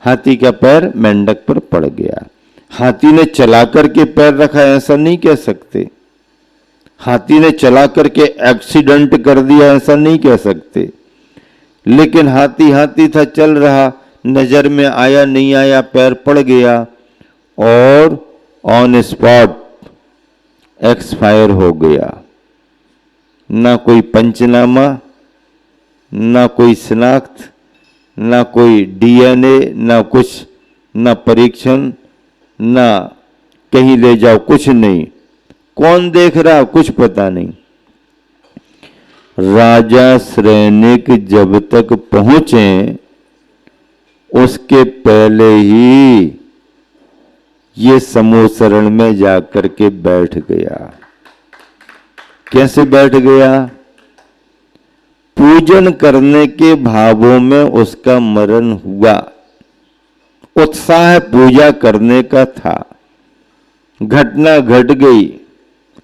हाथी का पैर मेंढक पर पड़ गया। हाथी ने चला करके पैर रखा, ऐसा नहीं कह सकते। हाथी ने चला करके एक्सीडेंट कर दिया, ऐसा नहीं कह सकते। लेकिन हाथी हाथी था, चल रहा, नजर में आया नहीं आया, पैर पड़ गया और ऑन स्पॉट एक्सपायर हो गया। ना कोई पंचनामा, ना कोई शिनाख्त, ना कोई डीएनए, ना कुछ, ना परीक्षण, ना कहीं ले जाओ, कुछ नहीं। कौन देख रहा, कुछ पता नहीं। राजा सैनिक जब तक पहुंचे उसके पहले ही ये समूह शरण में जाकर के बैठ गया। कैसे बैठ गया? पूजन करने के भावों में उसका मरण हुआ। उत्साह पूजा करने का था। घटना घट गई,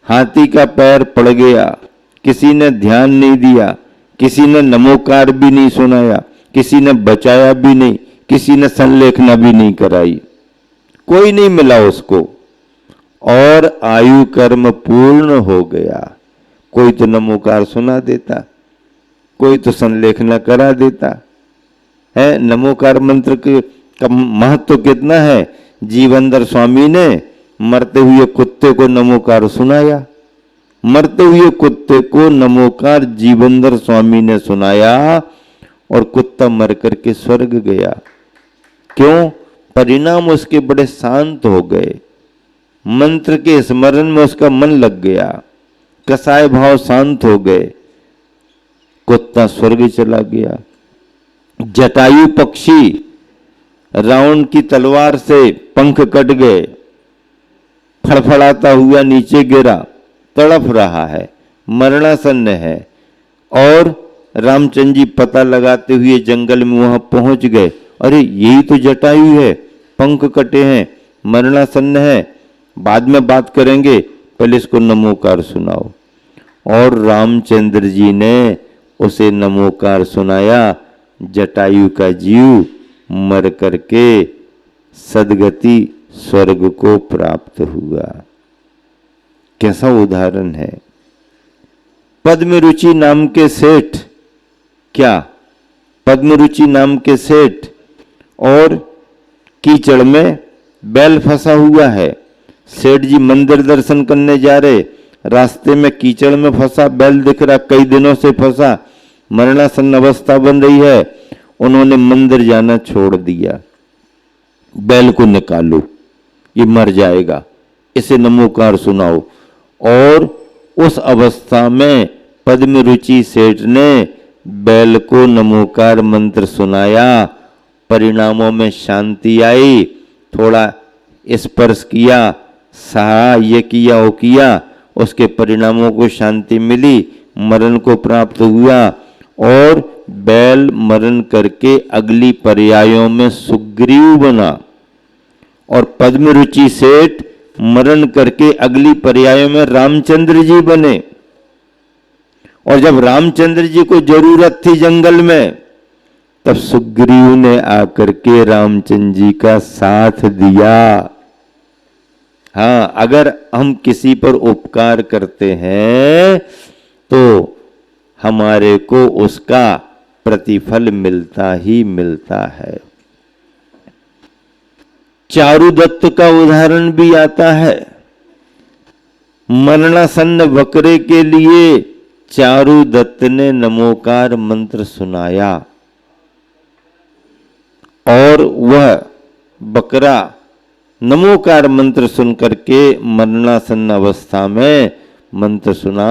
हाथी का पैर पड़ गया, किसी ने ध्यान नहीं दिया, किसी ने नमोकार भी नहीं सुनाया, किसी ने बचाया भी नहीं, किसी ने संलेखना भी नहीं कराई, कोई नहीं मिला उसको, और आयु कर्म पूर्ण हो गया। कोई तो नमोकार सुना देता, कोई तो संलेखना करा देता है। नमोकार मंत्र का महत्व कितना है। जीवंदर स्वामी ने मरते हुए कुत्ते को नमोकार सुनाया, मरते हुए कुत्ते को नमोकार जीवंदर स्वामी ने सुनाया और कुत्ता मर करके स्वर्ग गया। क्यों? परिणाम उसके बड़े शांत हो गए, मंत्र के स्मरण में उसका मन लग गया, कसाय भाव शांत हो गए, कुत्ता स्वर्ग चला गया। जटायु पक्षी रावण की तलवार से पंख कट गए, फड़फड़ाता हुआ नीचे गिरा, तड़फ रहा है, मरणासन्न है, और रामचंद्र जी पता लगाते हुए जंगल में वहां पहुंच गए। अरे यही तो जटायु है, पंख कटे हैं, मरणासन्न है, बाद में बात करेंगे, पहले इसको नमोकार सुनाओ। और रामचंद्र जी ने उसे नमोकार सुनाया। जटायु का जीव मर करके सदगति स्वर्ग को प्राप्त हुआ। कैसा उदाहरण है। पद्मरुचि नाम के सेठ, क्या पद्मरुचि नाम के सेठ, और कीचड़ में बैल फंसा हुआ है। सेठ जी मंदिर दर्शन करने जा रहे, रास्ते में कीचड़ में फंसा बैल दिख रहा, कई दिनों से फंसा, मरणासन्न अवस्था बन रही है। उन्होंने मंदिर जाना छोड़ दिया। बैल को निकालो, ये मर जाएगा, इसे नमोकार सुनाओ। और उस अवस्था में पद्मरुचि सेठ ने बैल को नमोकार मंत्र सुनाया। परिणामों में शांति आई, थोड़ा स्पर्श किया, सहा, ये किया वो किया, उसके परिणामों को शांति मिली, मरण को प्राप्त हुआ। और बैल मरण करके अगली पर्यायों में सुग्रीव बना, और पद्मरुचि सेठ मरण करके अगली पर्यायों में रामचंद्र जी बने। और जब रामचंद्र जी को जरूरत थी जंगल में, तब सुग्रीव ने आकर के रामचंद्र जी का साथ दिया। हाँ, अगर हम किसी पर उपकार करते हैं तो हमारे को उसका प्रतिफल मिलता ही मिलता है। चारुदत्त का उदाहरण भी आता है। मरणासन्न बकरे के लिए चारुदत्त ने नमोकार मंत्र सुनाया, और वह बकरा नमोकार मंत्र सुन करके मरणासन्न अवस्था में मंत्र सुना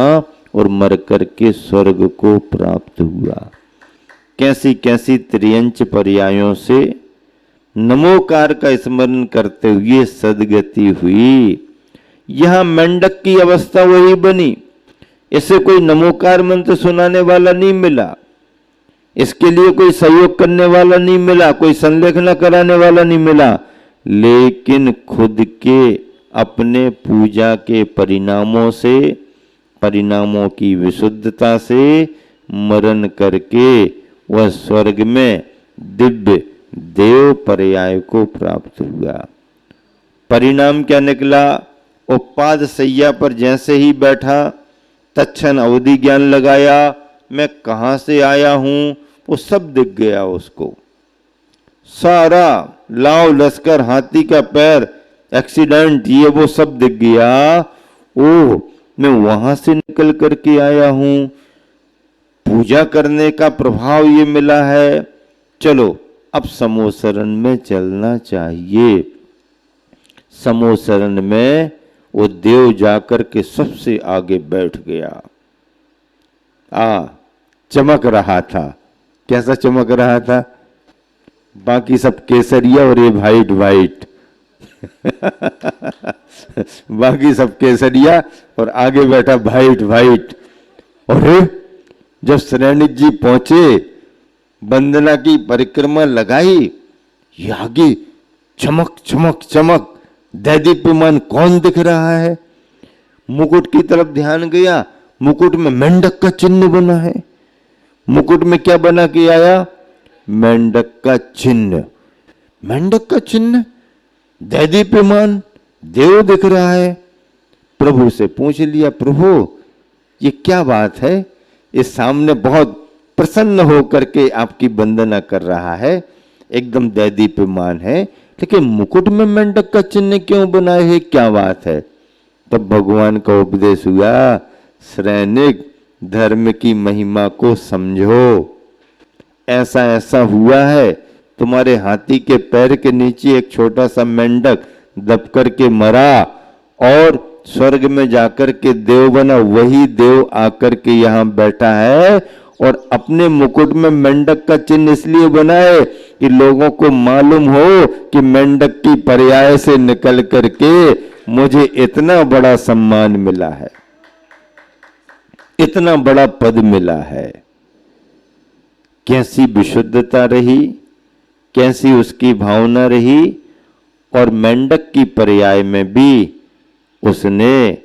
और मर करके स्वर्ग को प्राप्त हुआ। कैसी कैसी त्रियंच पर्यायों से नमोकार का स्मरण करते हुए सदगति हुई। यहां मेंढक की अवस्था वही बनी। इसे कोई नमोकार मंत्र सुनाने वाला नहीं मिला, इसके लिए कोई सहयोग करने वाला नहीं मिला, कोई संलेखना कराने वाला नहीं मिला, लेकिन खुद के अपने पूजा के परिणामों से, परिणामों की विशुद्धता से मरण करके वह स्वर्ग में दिव्य देव पर्याय को प्राप्त हुआ। परिणाम क्या निकला? उपाद सैया पर जैसे ही बैठा तत्क्षण अवधि ज्ञान लगाया, मैं कहां से आया हूं वो सब दिख गया उसको। सारा लाव लश्कर, हाथी का पैर, एक्सीडेंट, ये वो सब दिख गया। ओह, मैं वहां से निकल करके आया हूं, पूजा करने का प्रभाव ये मिला है। चलो अब समोसरण में चलना चाहिए। समोसरण में वो देव जाकर के सबसे आगे बैठ गया। चमक रहा था। कैसा चमक रहा था? बाकी सब केसरिया और ये वाइट वाइट बाकी सब केसरिया और आगे बैठा वाइट वाइट। और जब सैनिक जी पहुंचे, वंदना की परिक्रमा लगाई, ये आगे चमक चमक चमक दैदीप्यमान कौन दिख रहा है? मुकुट की तरफ ध्यान गया, मुकुट में मेंढक का चिन्ह बना है। मुकुट में क्या बना के आया? मेंढक का चिन्ह। मेंढक का चिन्ह, दैदीप्यमान देव दिख रहा है। प्रभु से पूछ लिया, प्रभु ये क्या बात है? इस सामने बहुत प्रसन्न होकर के आपकी वंदना कर रहा है, एकदम दैदीप्यमान है, लेकिन मुकुट में मेंढक का चिन्ह क्यों बनाए है? क्या बात है? तब भगवान का उपदेश हुआ, सैनिक धर्म की महिमा को समझो। ऐसा ऐसा हुआ है, तुम्हारे हाथी के पैर के नीचे एक छोटा सा मेंढक दब करके मरा और स्वर्ग में जाकर के देव बना। वही देव आकर के यहाँ बैठा है और अपने मुकुट में मेंढक का चिन्ह इसलिए बनाए कि लोगों को मालूम हो कि मेंढक की पर्याय से निकल करके मुझे इतना बड़ा सम्मान मिला है, इतना बड़ा पद मिला है। कैसी विशुद्धता रही, कैसी उसकी भावना रही। और मेंढक की पर्याय में भी उसने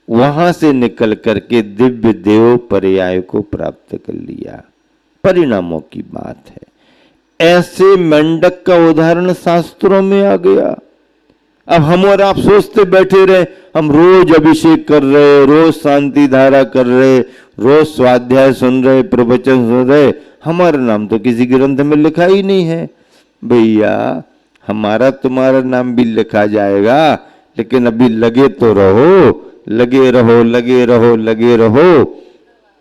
वहां से निकल करके दिव्य देव पर्याय को प्राप्त कर लिया। परिणामों की बात है। ऐसे मेंढक का उदाहरण शास्त्रों में आ गया। अब हम और आप सोचते बैठे रहे, हम रोज अभिषेक कर रहे, रोज शांति धारा कर रहे, रोज स्वाध्याय सुन रहे, प्रवचन सुन रहे, हमारा नाम तो किसी ग्रंथ में लिखा ही नहीं है। भैया हमारा तुम्हारा नाम भी लिखा जाएगा, लेकिन अभी लगे तो रहो, लगे रहो, लगे रहो, लगे रहो,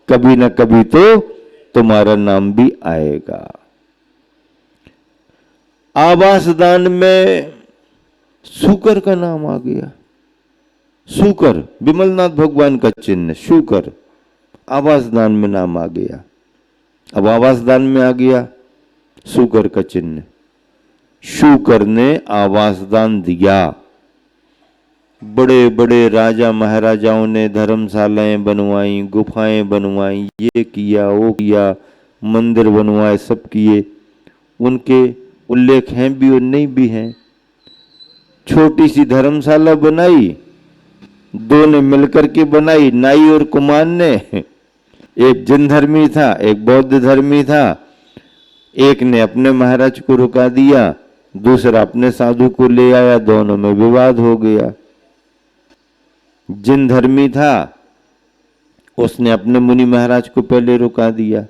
कभी ना कभी तो तुम्हारा नाम भी आएगा। आवास दान में शूकर का नाम आ गया। शूकर, विमलनाथ भगवान का चिन्ह शूकर, आवास दान में नाम आ गया। अब आवास दान में आ गया शूकर का चिन्ह। शूकर ने आवास दान दिया। बड़े बड़े राजा महाराजाओं ने धर्मशालाएं बनवाई, गुफाएं बनवाई, ये किया वो किया, मंदिर बनवाए, सब किए। उनके उल्लेख हैं भी और नहीं भी हैं। छोटी सी धर्मशाला बनाई, दो ने मिलकर के बनाई, नाई और कुमार ने। एक जैन धर्मी था, एक बौद्ध धर्मी था। एक ने अपने महाराज को रुका दिया, दूसरा अपने साधु को ले आया, दोनों में विवाद हो गया। जैन धर्मी था, उसने अपने मुनि महाराज को पहले रुका दिया,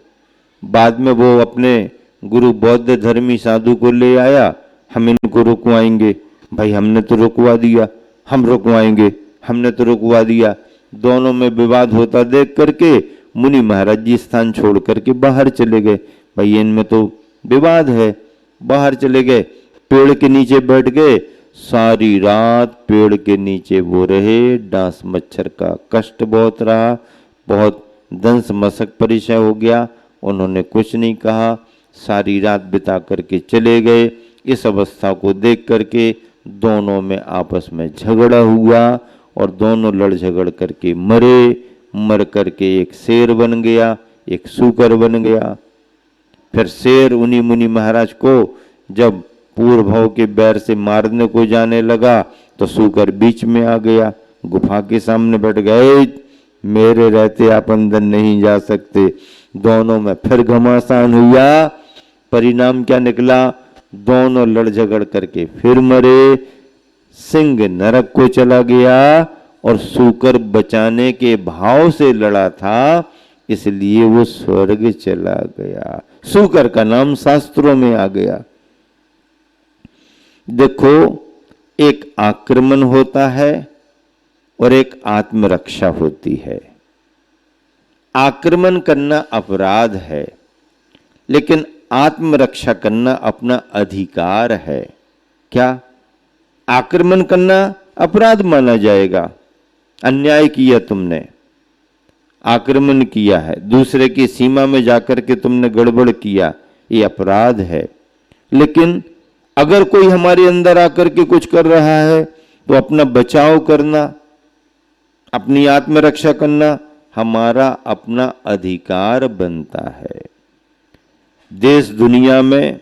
बाद में वो अपने गुरु बौद्ध धर्मी साधु को ले आया, हम इनको रुकवाएंगे। भाई हमने तो रुकवा दिया, हम रुकवाएंगे, हमने तो रुकवा दिया। दोनों में विवाद होता देख करके मुनि महाराज जी स्थान छोड़ करके बाहर चले गए। भाई इनमें तो विवाद है, बाहर चले गए, पेड़ के नीचे बैठ गए। सारी रात पेड़ के नीचे वो रहे। डांस मच्छर का कष्ट बहुत रहा, बहुत दंश मशक परिचय हो गया। उन्होंने कुछ नहीं कहा, सारी रात बिता करके चले गए। इस अवस्था को देख करके दोनों में आपस में झगड़ा हुआ और दोनों लड़ झगड़ करके मरे। मर करके एक शेर बन गया, एक सूकर बन गया। फिर शेर उन्हीं मुनि महाराज को जब पूर्व भाव के बैर से मारने को जाने लगा तो सूकर बीच में आ गया, गुफा के सामने बैठ गए। मेरे रहते आप अंदर नहीं जा सकते। दोनों में फिर घमासान हुआ। परिणाम क्या निकला? दोनों लड़ झगड़ करके फिर मरे। सिंह नरक को चला गया और सूकर बचाने के भाव से लड़ा था, इसलिए वो स्वर्ग चला गया। सूकर का नाम शास्त्रों में आ गया। देखो, एक आक्रमण होता है और एक आत्मरक्षा होती है। आक्रमण करना अपराध है, लेकिन आत्मरक्षा करना अपना अधिकार है। क्या? आक्रमण करना अपराध माना जाएगा। अन्याय किया तुमने, आक्रमण किया है, दूसरे की सीमा में जाकर के तुमने गड़बड़ किया, ये अपराध है। लेकिन अगर कोई हमारे अंदर आकर के कुछ कर रहा है तो अपना बचाव करना, अपनी आत्मरक्षा करना हमारा अपना अधिकार बनता है। देश दुनिया में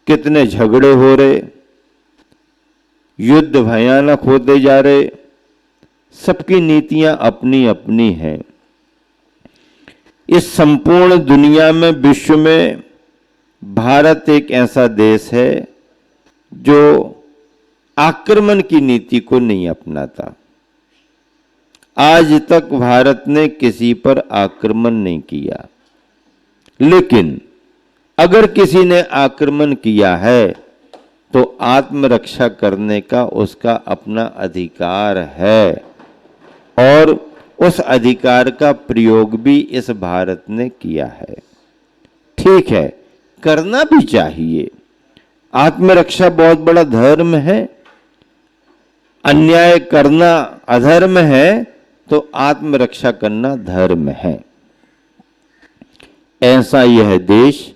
कितने झगड़े हो रहे, युद्ध भयानक होते जा रहे, सबकी नीतियां अपनी अपनी हैं। इस संपूर्ण दुनिया में, विश्व में भारत एक ऐसा देश है जो आक्रमण की नीति को नहीं अपनाता। आज तक भारत ने किसी पर आक्रमण नहीं किया, लेकिन अगर किसी ने आक्रमण किया है तो आत्मरक्षा करने का उसका अपना अधिकार है और उस अधिकार का प्रयोग भी इस भारत ने किया है। ठीक है, करना भी चाहिए। आत्मरक्षा बहुत बड़ा धर्म है। अन्याय करना अधर्म है तो आत्मरक्षा करना धर्म है। ऐसा यह देश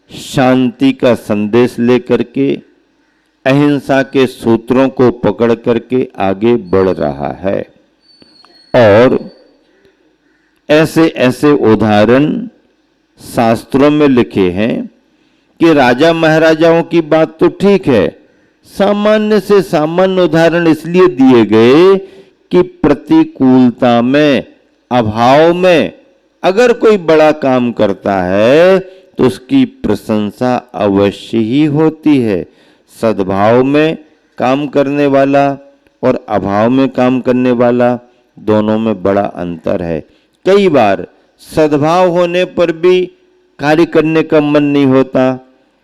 शांति का संदेश लेकर के, अहिंसा के सूत्रों को पकड़ करके आगे बढ़ रहा है। और ऐसे ऐसे उदाहरण शास्त्रों में लिखे हैं कि राजा महाराजाओं की बात तो ठीक है, सामान्य से सामान्य उदाहरण इसलिए दिए गए कि प्रतिकूलता में, अभाव में अगर कोई बड़ा काम करता है तो उसकी प्रशंसा अवश्य ही होती है। सद्भाव में काम करने वाला और अभाव में काम करने वाला, दोनों में बड़ा अंतर है। कई बार सद्भाव होने पर भी कार्य करने का मन नहीं होता,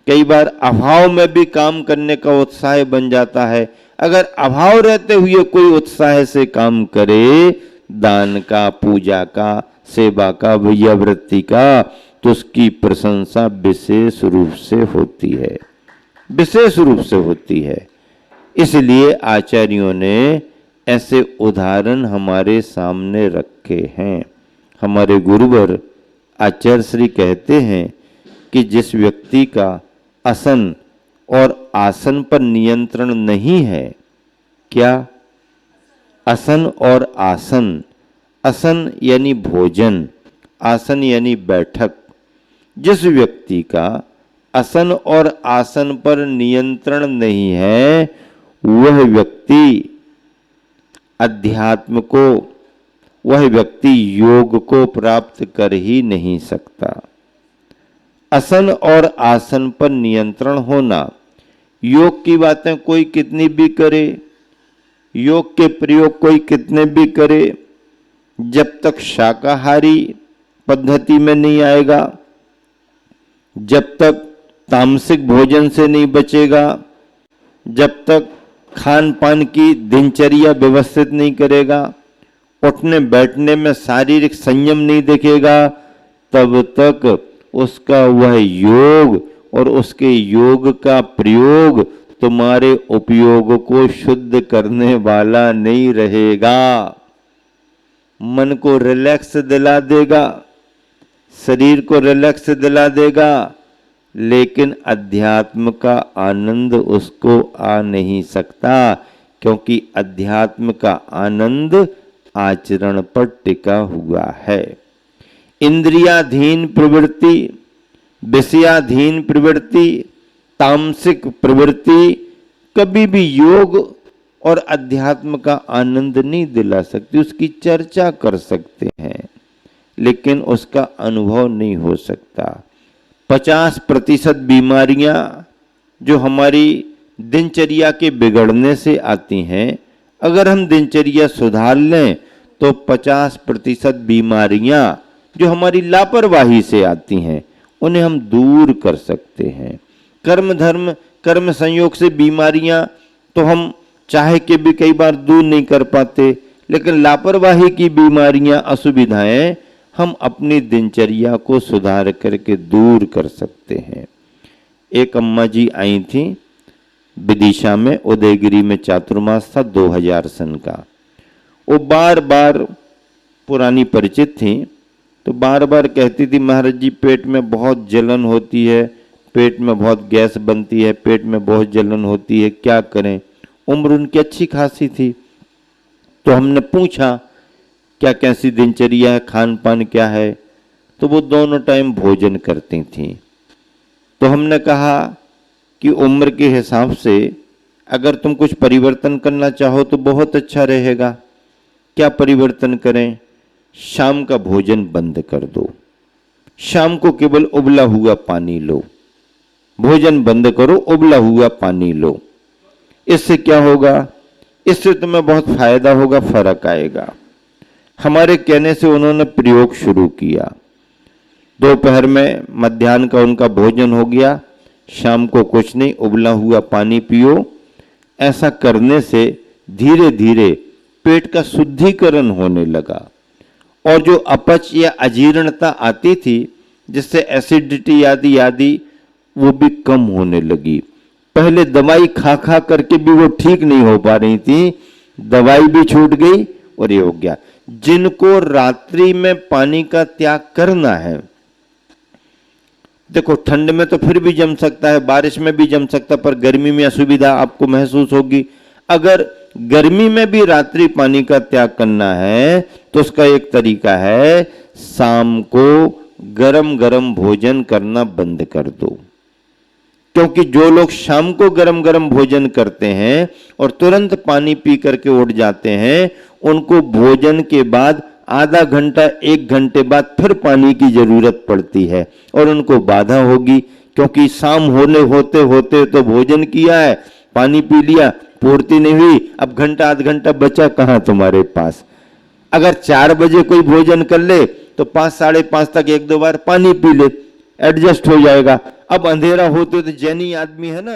कई बार अभाव में भी काम करने का उत्साह बन जाता है। अगर अभाव रहते हुए कोई उत्साह से काम करे, दान का, पूजा का, सेवा का, वैयावृत्ति का, तो उसकी प्रशंसा विशेष रूप से होती है, विशेष रूप से होती है। इसलिए आचार्यों ने ऐसे उदाहरण हमारे सामने रखे हैं। हमारे गुरुवर आचार्य श्री कहते हैं कि जिस व्यक्ति का असन और आसन पर नियंत्रण नहीं है, क्या? असन और आसन, असन यानी भोजन, आसन यानी बैठक। जिस व्यक्ति का असन और आसन पर नियंत्रण नहीं है, वह व्यक्ति अध्यात्म को, वह व्यक्ति योग को प्राप्त कर ही नहीं सकता। असन और आसन पर नियंत्रण होना, योग की बातें कोई कितनी भी करे, योग के प्रयोग कोई कितने भी करे, जब तक शाकाहारी पद्धति में नहीं आएगा, जब तक तामसिक भोजन से नहीं बचेगा, जब तक खान पान की दिनचर्या व्यवस्थित नहीं करेगा, उठने बैठने में शारीरिक संयम नहीं दिखेगा, तब तक उसका वह योग और उसके योग का प्रयोग तुम्हारे उपयोग को शुद्ध करने वाला नहीं रहेगा। मन को रिलैक्स दिला देगा, शरीर को रिलैक्स दिला देगा, लेकिन अध्यात्म का आनंद उसको आ नहीं सकता, क्योंकि अध्यात्म का आनंद आचरण पर टिका हुआ है। इंद्रियाधीन प्रवृत्ति, विषयाधीन प्रवृत्ति, तामसिक प्रवृत्ति कभी भी योग और अध्यात्म का आनंद नहीं दिला सकती। उसकी चर्चा कर सकते हैं, लेकिन उसका अनुभव नहीं हो सकता। 50% बीमारियां जो हमारी दिनचर्या के बिगड़ने से आती हैं, अगर हम दिनचर्या सुधार लें तो 50% बीमारियां जो हमारी लापरवाही से आती हैं उन्हें हम दूर कर सकते हैं। कर्म धर्म कर्म संयोग से बीमारियां तो हम चाहे के भी कई बार दूर नहीं कर पाते, लेकिन लापरवाही की बीमारियां असुविधाएं हम अपनी दिनचर्या को सुधार करके दूर कर सकते हैं। एक अम्मा जी आई थी विदिशा में, उदयगिरी में चातुर्मास था 2000 सन का। वो बार बार पुरानी परिचित थी, तो बार बार कहती थी महाराज जी पेट में बहुत जलन होती है, पेट में बहुत गैस बनती है, पेट में बहुत जलन होती है, क्या करें। उम्र उनकी अच्छी खासी थी, तो हमने पूछा क्या कैसी दिनचर्या है, खान पान क्या है, तो वो दोनों टाइम भोजन करती थी। तो हमने कहा कि उम्र के हिसाब से अगर तुम कुछ परिवर्तन करना चाहो तो बहुत अच्छा रहेगा। क्या परिवर्तन करें? शाम का भोजन बंद कर दो, शाम को केवल उबला हुआ पानी लो, भोजन बंद करो, उबला हुआ पानी लो। इससे क्या होगा? इससे तुम्हें बहुत फायदा होगा, फर्क आएगा। हमारे कहने से उन्होंने प्रयोग शुरू किया। दोपहर में मध्याह्न का उनका भोजन हो गया, शाम को कुछ नहीं, उबला हुआ पानी पियो। ऐसा करने से धीरे धीरे पेट का शुद्धिकरण होने लगा और जो अपच या अजीर्णता आती थी जिससे एसिडिटी आदि वो भी कम होने लगी। पहले दवाई खा खा करके भी वो ठीक नहीं हो पा रही थी, दवाई भी छूट गई और ये हो गया। जिनको रात्रि में पानी का त्याग करना है, देखो ठंड में तो फिर भी जम सकता है, बारिश में भी जम सकता है, पर गर्मी में असुविधा आपको महसूस होगी। अगर गर्मी में भी रात्रि पानी का त्याग करना है तो उसका एक तरीका है, शाम को गरम गरम भोजन करना बंद कर दो। क्योंकि जो लोग शाम को गरम गरम भोजन करते हैं और तुरंत पानी पी करके उठ जाते हैं, उनको भोजन के बाद आधा घंटा 1 घंटे बाद फिर पानी की जरूरत पड़ती है और उनको बाधा होगी, क्योंकि शाम होने होते होते तो भोजन किया है, पानी पी लिया, पूर्ति नहीं हुई, अब घंटा आध घंटा बचा कहां तुम्हारे पास। अगर 4 बजे कोई भोजन कर ले तो 5 साढ़े 5 तक 1-2 बार पानी पी ले, एडजस्ट हो जाएगा। अब अंधेरा होते तो जैनी आदमी है ना,